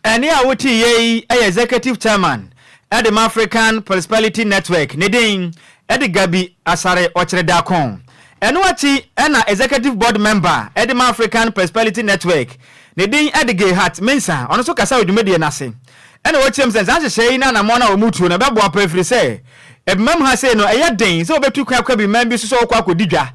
Eni awuti ye executive chairman at the African Prosperity Network Nedin Edi Gabi Asare Ochreda Kon enu achi ena executive board member at the African Prosperity Network Nedin Edi Gehat Mensa ono so kasa odwumedie nase ena wo chem sense ase shey na mo na omutu na bebo aprefri se ebmam ha se no eyeden se obetu kwa bi man bi so so kwa kodidwa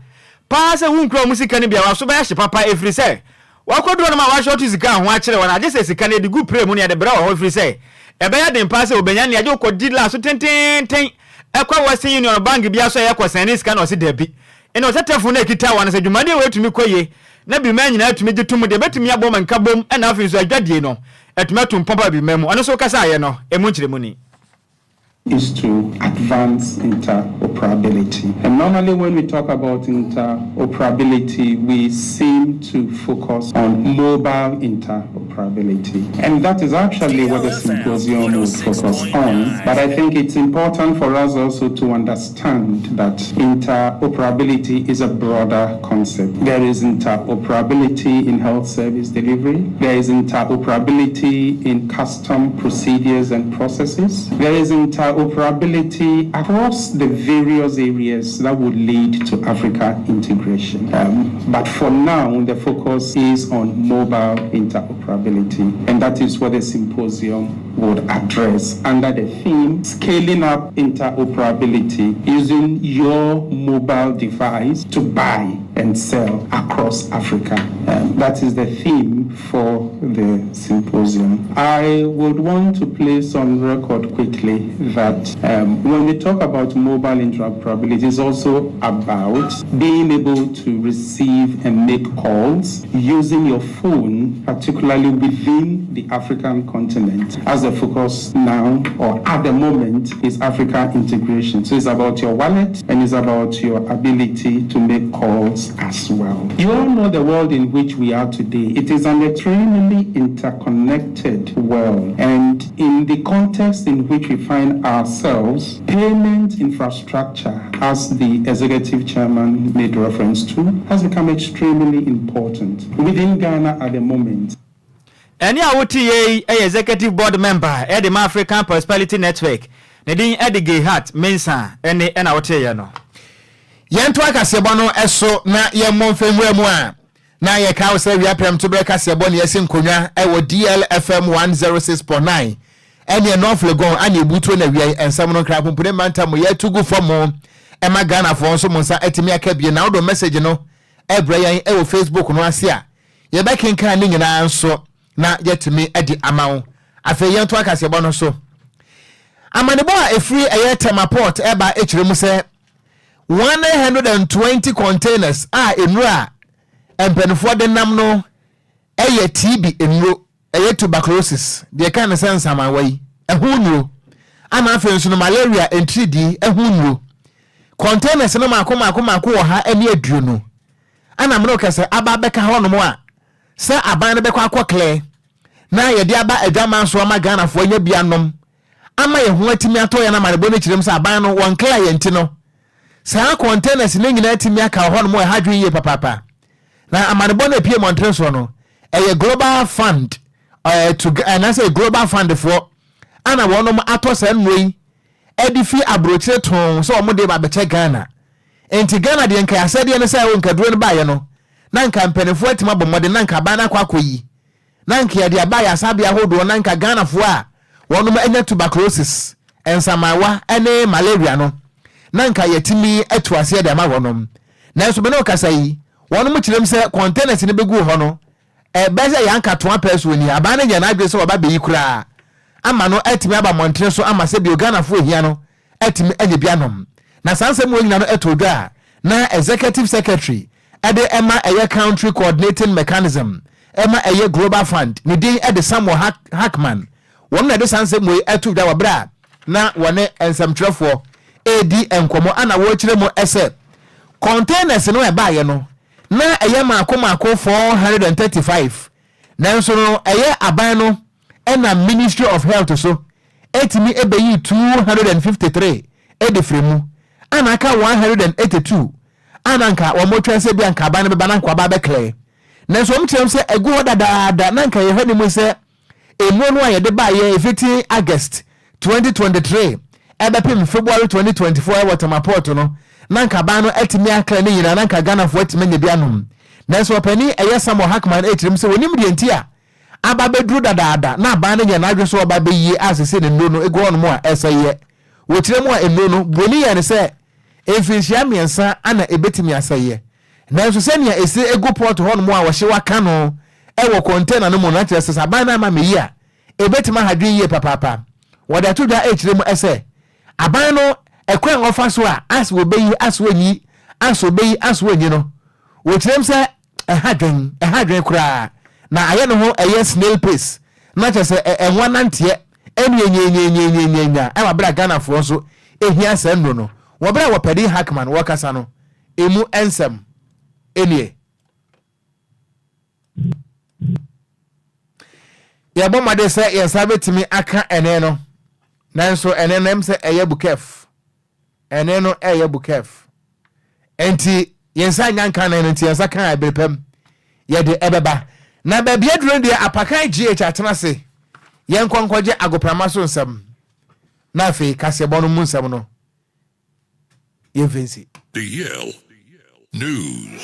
pa se hu nkro musika ne bia wa so ba ya hye papa efri se wakodo na ma wa short sika ho a kire wona age se sika na edigu pre mu ne de bra ho free say e be ya den pass obenya ne age okodi la so tenten ekwa Western Union bank bia so ye kwasane sika na o se dabi ene o setefo na ekita wa na se dwumade we tumi koye na bi man nyina tumi gitum de betumi abom nka bom na afi so adwadie no etumi atum pompa bi memu ono so kasa ye no emu nkire mu ni is to advance interoperability. And normally when we talk about interoperability, we seem to focus on mobile interoperability. And that is actually what the symposium will focus on. But I think it's important for us also to understand that interoperability is a broader concept. There is interoperability in health service delivery. There is interoperability in custom procedures and processes. There is interoperability across the various areas that would lead to Africa integration. But for now, the focus is on mobile interoperability, and that is what the symposium would address under the theme Scaling Up Interoperability Using Your Mobile Device to Buy and Sell Across Africa. That is the theme for the symposium. I would want to place on record quickly that when we talk about mobile interoperability, it's also about being able to receive and make calls using your phone, particularly within the African continent. As the focus now or at the moment is Africa integration. So it's about your wallet and it's about your ability to make calls as well. You all know the world in which we are today. It is an extremely interconnected world, and in the context in which we find ourselves, payment infrastructure, as the executive chairman made reference to, has become extremely important within Ghana at the moment. Eni awuti ye executive board member at the African Prosperity Network Nedin Edi Gehat Mensa ene na wote ye no yentu akasebo no eso na ye monfenwe mu a na ye ka wo se wi apem to bre kasebo ne yesi nkonwa e wo DLFM 106.9 ene no flegon anye butu na wi ensam no kra pompune manta mo ya tugu fomo e ma Ghana fo nso mo nsa etimi akabie na odo message no ebrayan e wo Facebook no ase a ye be kenkan ni nyina nso na yetimi edi amawo afa ye nto akase bo no so amanebo a efri eye temaport eba echiremu se 120 containers enura empenfo de nam no eye TB enuro eye tuberculosis de kan sense amawai ehunuro ana afa nso no malaria entridi ehunuro containers no makoma wo ha eni aduo no ana mro kase aba beka ho no mo a se aban no bekwa akokle na ye de aba adwama so ama Ghana fo anya bianom ama ye ho atimi ato ya na marebo no kirem se aban no won kla ye nti no sa containers ne nyina atimi aka ho no mo ha dwen ye papa na amarebo na pie montre so no a global fund to and I say global fund for ana wonom ato sa nwei edifi abrochire ton so omo de ba beche Ghana enti Ghana de nka asede ne say won kaduro ne ba ye no na nka mpenefo atima bomode na nka ba na kwakoyi na nka de aba ya sabe ahodo na nka Ghana fo a wonom anya tuberculosis ensamawa ene malaria no na nka yetimi atuase de ma wonom na so be no kasai wonom kirem se containers ne begu ho no beze yanka to apeso ni aba na nya na adwe so oba be yikura ama no etimi aba montre so ama se bi Ghana fo ehia no etimi anye bianom na sanse mo nyina no etodo a na executive secretary ade ema eye country coordinating mechanism ema eye global fund ni din ede Samuel Hackman won na de sanse mo etodo wa bra na wone ensamtrefo edi enkomo ana wo kire mo ese containers no e baaye no na eye mako 435 nanso no eye aban no ena Ministry of Health so etimi ebeyi 253 edefremu anaka 182 ananka womotwa se bia nka aban be bananka ba bekle nanso omtrem se egu dadaada nanka ye hwani mu se emu no ayede ba ye efiti August 2023 ebepim February 2024 watermaport no nanka aban no etimi akra ne yina nanka Ghana fo etimi nye bianom nanso opani eye Samuel Hackman etrim se wonim de ntia aba bedru dadaada na aban ne nya na adwe so oba be yi asese ne no egu on mo a esaye wotiremu a eno no boni ye ne se efinhia miensa ana ebetimi asaye nanso se nia ese egu port ho no mo a wo hye waka no ewo container no mo na kire se aban na ma meyi a ebetimi hadwen ye papa woda to da echiremu ese aban no ekwen ofa so a as wo beyi as wonyi as obeyi as wonyi no wotirem se ehadwen kura na aye no ho eye snail pace na che se enwa nantie enyenyenyenyenyenyennya e wa bra Ghana fo so ehia sendo no wo bra wo pedi Hackman wo kasa no emu ensem enie ya bomade se ye sabetimi aka ene no nanso ene nem se eye bukef ene no eye bukef enti yensa nyanka na enti yensa kan abirpem ye de ebeba na ba bia duro de apakan GH atena se yen kwankwaje agoprama so nsam na afi kasebo no mu nsam no yen fancy DL News.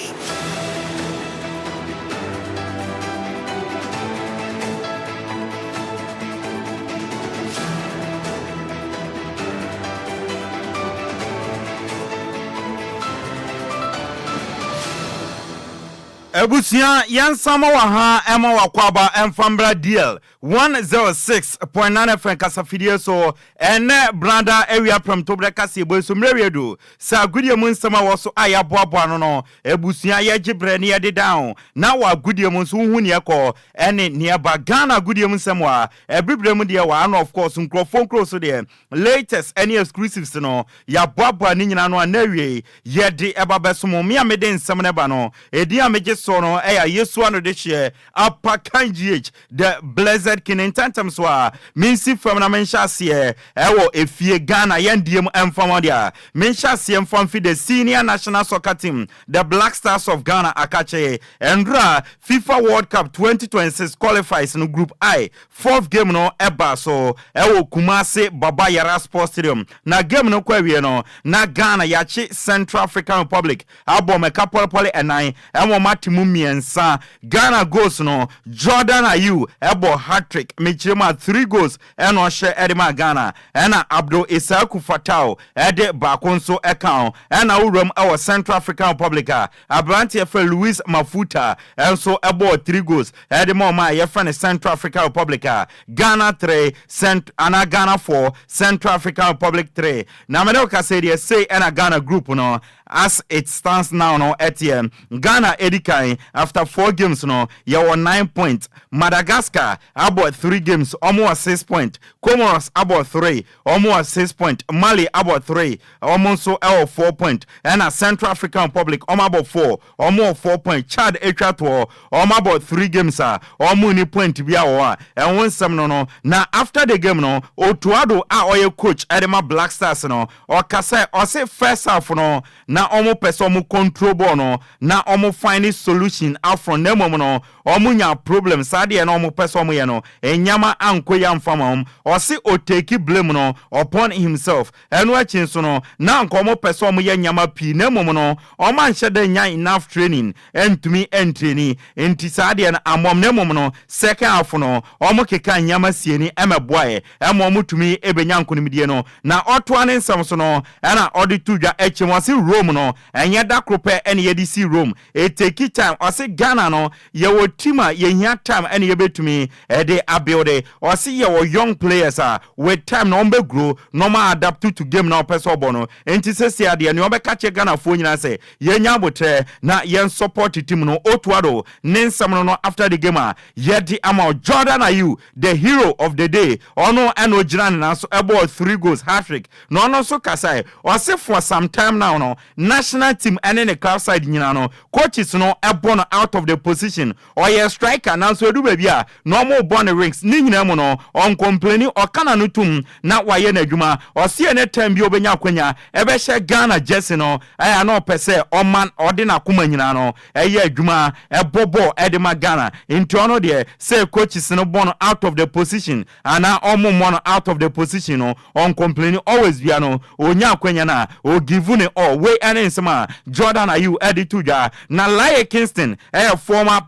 Ebusia yansama wa ha ema wakwaba emfambra DL 106.9 FM kasafidie so ene branda area from tobre kasi eboso mrewedo sa gudie mu nsama wo so ayaboabo no no ebusia ye gibre ne ye down na wa gudie mu so hu ne ekọ ene Nhyiraba Ghana gudie mu nsama ebibre mu de wa no of course nkrofon so de latest any exclusives no ya boabo ni nyina no anawie ye de ebabeso me amede nsam ne ba no edi ameje so no eya yesu ano de hye apakan GH the blessed king tantam so a minsi fam na menhyase ewo efie Ghana yandiem emfam dia menhyase emfam fi the senior national soccer team the Black Stars of Ghana akache endra FIFA World Cup 2026 qualifies no group I fourth game no eba so ewo Kumasi Baba Yara Sports Stadium na game no kwawie no na Ghana yachi Central African Republic abo mekapole enan ewo mati mu miensa Ghana goals no Jordan Ayew ebo hat-trick mechirema 3 goals eno hye edema Ghana ena Abdul Isaku Fatao ede bakonso account ena uram our Central African Republic Abrante efe Louis Mafuta enso ebo 3 goals edema ma yefe Central African Republic Ghana 3 Ghana 4 Central African Republic 3 na me ka say ena Ghana group no as it stands now no ATM Ghana edikan after 4 games no you won 9 points Madagascar about 3 games almost 6 points Comoros about 3 almost 6 points Mali about 3 almost so 4 points and a Central African Republic about 4 almost 4 points Chad Equator about 3 games almost ni point bi awa and won some no na after the game no Otuado oye coach Edema Black Stars no or kasa or say first half no na omo person mu control ball no na omo find solution out from them no omo nya problem sade na omo person mu ye no enyama ankoya mfama or say o take blame no upon himself eno achin so no na nkomo person mu ye nyama pi na mom no omo anhye da nya enough training entumi entraining enti sade na amom na mom no second half no omo keka nyama sieni emeboae emom tumi ebenya nkonimdie no na oto ane nsam so no na odi tudwa echimwase Rome no enye da krope ene ye di si Rome e take time o se Ghana no ye wo tima ye hia time ene ye betumi e de abuild o se ye wo young players with time no be grow no ma adapt to game na person obo no enti se sia de ne obe kache Ghana fo nyina se ye nya botre na ye support team no Otuado nensam no after the game ye di ama Jordan Ayew the hero of the day ono eno jiran na so about 3 goals hat-trick no so kasai o se for some time now no national team and in the club side nyina no coaches no born out of the position or ye striker now so do baby no more born rings ni nyina mo no on complaining or kana no tum na waye na adwuma or see any time bi obenya kwanya ebe she Ghana jersey no I no pese o man ordina kuma nyina no eye adwuma bobo edema Ghana into no there say coaches no born out of the position and now born out of the position no on complaining always be no onya kwanya na o give ne all way and sema Jordan Ayew edituja na Laye Kingston former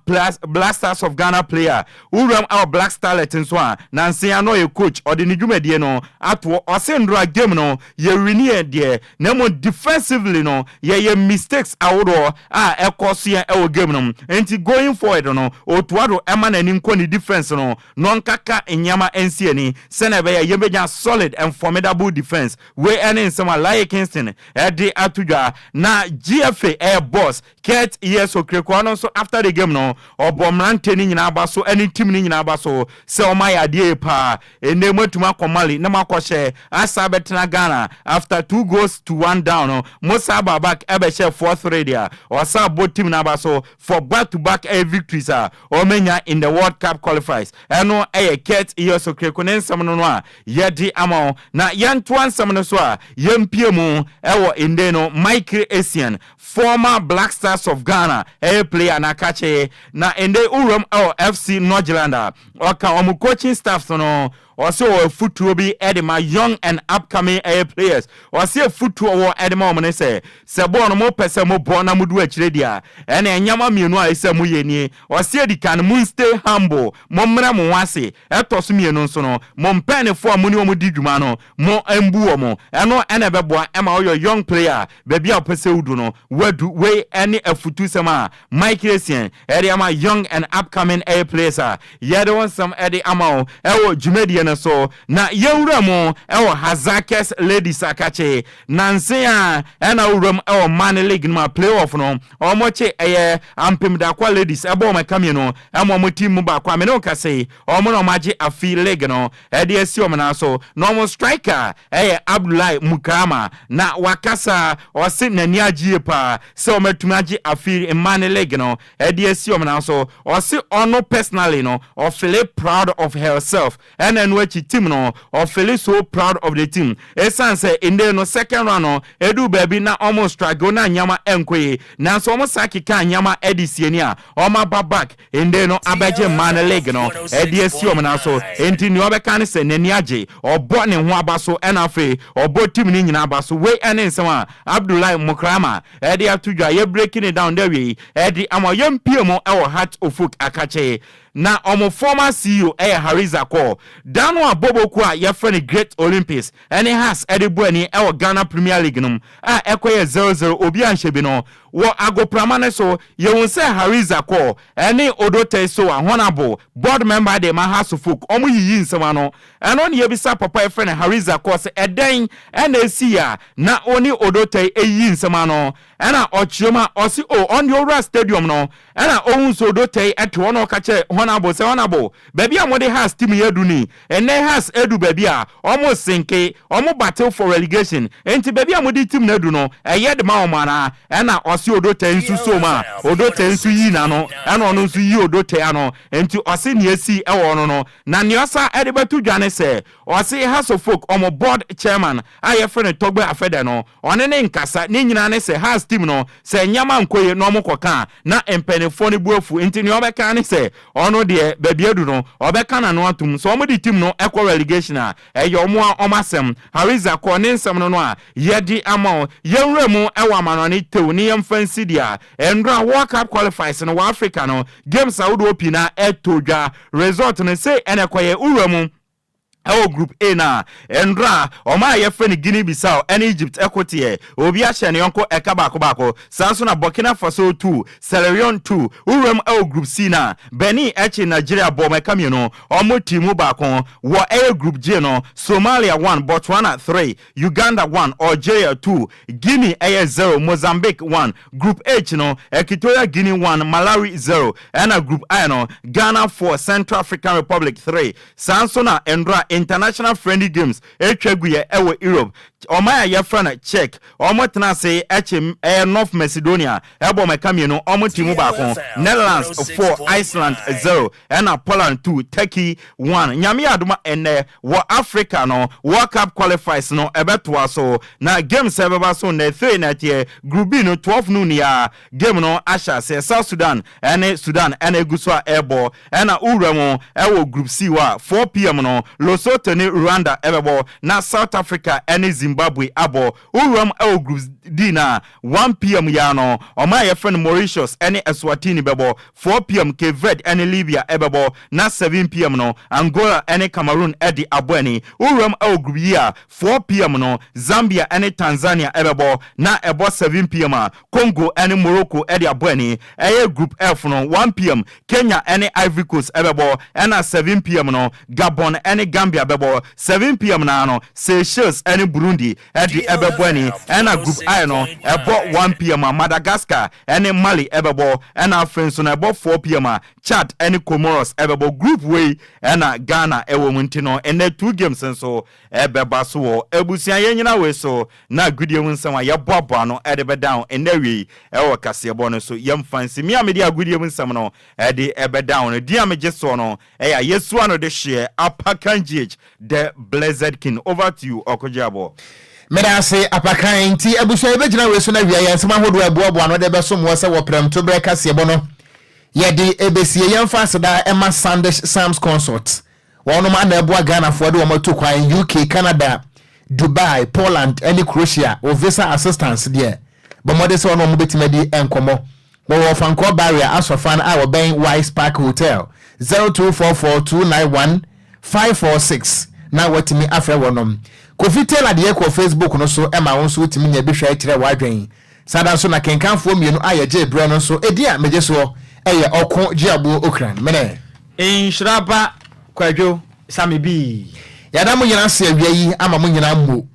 Blasters of Ghana player uram our Black Starlet nso na nsia no ye coach odi ni dwumadie no atwo osendra game no ye renie de na mo defensively no ye mistakes awodo ekoso ye game no enti going forward no Otuado ema na ni nkoni defense no non kaka enyama ensie ni senebe ye beja solid and formidable defense we ene sema Laye Kingston edi atudwa na GFA boss Kurt years okrekwa so after the game no obomrante ni nyina aba so any team ni nyina aba so se o ma yade pa enemu atuma komali na makohye asa betena Ghana after 2 goals to 1 down no Musa Babak ebe she 4th radio or sa both team na aba so for back to back victories o menya in the World Cup qualifiers eno Kurt years okrekwa nsam no a yedi ama na yanto ansam no so a yempie mu ewo inde no MiPROMO former Black Stars of Ghana player na kache na ende uram FC Nordjylland oka omu coaching staff no also a football be edema young and upcoming players or see a football edema mo say sebo no mo pese mo born na mudu akire dia ene enyama mienu a ese mo yeni or see di kan mo stay humble mo mra mo wase etoso mienu nso no mo mpene fo mo ni mo di dwuma no mo embu mo eno ene bebo ema o young player baby a pese udu no wadu we any afutu sema MiPROMO edema young and upcoming players yede won some edi ama ewo jumedi so na yewura mo ewo Hazakes ladies akache nanse na uram ewo man league ma playoff no omoche ampem da kwa ladies ebo makame no emo team ba kwa me no kase omo no maji afi league no edi esi omo na so no mo striker Abdullahi Mukama na wakasa osi nani agie pa se ometumaji afi man league no edi esi omo na so osi ono personally no or feel proud of herself and wachi team no or feel so proud of the team esan say inde no second round no edu baby na almost struggle na nyama enkwe na so almost sakika nyama edisieni a oma back inde no abaje man leg no edi asiom na so enti ni obeka ne se nani age obo ne ho abaso enafe obo team ni nyina abaso we ene nsema Abdullahi Mukrama edi atudwa ye breaking it down there we edi amoyem piemo e wo heart ofuk akache na omo former CEO Hariza Ko dano aboboku a ye friend Great Olympics ene has edibuani e wo Ghana Premier League num a ekoye 0-0 obi anhyebi no wo agopramane so ye won say Hariza Ko ene odote so honorable board member de mahasufuk omo yiyi nsema no eno ne yebisa papa e friend Hariza Ko se eden ene esia na oni odote eyi nsema no ena ochioma osi on the Ora Stadium no ena ohun so odote eto ono kache honorable baby amode has team yeduni ene has edu baby a almost sinke omo battle for relegation enti baby amode team na edu no eyed ma omana ena osi odote nsu so ma odote nsu yi na no ena ono nsu yi odote ano enti osi ne esi ewo no no na niosa edebatu dwane se osi has of folk omo board chairman aye friend Togbe Afede no one ne nkasa ne nyina ne se has team no se nyama nkoye no omo koka na empenefo ne buafu enti ne obeka ne se ono de baby edu no obeka na no atum so omo di team no ekwo relegation a eyo omo a omasem Hariza Ko ne nsem no a yedi ama yenwremu ewa manone tew ne yemfansi dia endra World Cup qualifiers no Africa no games Saudi opina etodwa result ne say enekoye uremu group A na endra oma ye friend Guinea Bissau and Egypt equity obi a hye ne yonko eka bako sanso na Burkina Faso 2 Sierra Leone 2 urem group C na Benin echi Nigeria bo mekam no omo timu bako wo group J no Somalia 1 Botswana 3 Uganda 1 Algeria 2 Guinea 0 Mozambique 1 group H no Equatorial Guinea 1 Malawi 0 and group I no Ghana 4 Central African Republic 3 sanso na endra international friendly games etwaguye ewo Europe omaya ye frana check omotena say North Macedonia ebo mekam no omotimu bako Netherlands 4 Iceland 0 and Poland 2 Turkey 1 nyame aduma ene wo Africa no World Cup qualifiers no ebeto so na games ebeba so na 3 na tie group B no 12 noon ya game no asha say South Sudan ene guswa ebo ena uremo ewo group C wa 4 PM no Lesotho ne Rwanda ebebo na South Africa ene Zimbabwe abo urum group D na 1 PM ya no oma ye friend Mauritius ene Eswatini bebo 4 PM Cape Verde ene Libya ebebo na 7 PM no Angola ene Cameroon edi abweni urum group ya 4 PM no Zambia ene Tanzania ebebo na ebo 7 PM Congo ene Morocco edi abweni eye group F no 1 PM Kenya ene Ivory Coast ebebo ena 7 PM no Gabon ene Gambia bebo 7 PM na no Seychelles ene Burundi edi ebebweni ena group I no ebo 1 PM Madagascar ene Mali ebebo ena France no ebo 4 PM Chad ene Comoros ebebo group way ena Ghana ewo muntino ene 2 games nso ebeba so ebusia yenyina we so na gudie mu nsema ye bobo no edebe down ene wi ewo kasebo no so yem fancy mi amedi agudie mu nsema no ede ebe down no dia meje so no eya yesu ano de share Apakan GH the blessed king. Over to you Okogyeabour. Meda say Apakan ti abusua ebegina we so na wia yensema hodo ebobo ano de beso mo se wo prem to breka sebo no ye de ebesie yemfa seda Emma Sandish Sam's Consort wono ma na ebo Ghana fo de wo mato kwan UK Canada Dubai Poland and Croatia o visa assistance there but mo de se wono mo betimadi enkomo wo fanko barrier asofan a wo ben Wise Park Hotel 0244291546 na watimi afre wonom Kofi Taylor de ko Facebook no so ema won so utimi nya behwa kire wadwen sada so na kenkanfo mienu ayeje bre no so edia meje so eye Okogyeabour Ocran mene Nhyiraba Kwadwo Sammy B yada mo nyina se awia yi ama mo nyina mo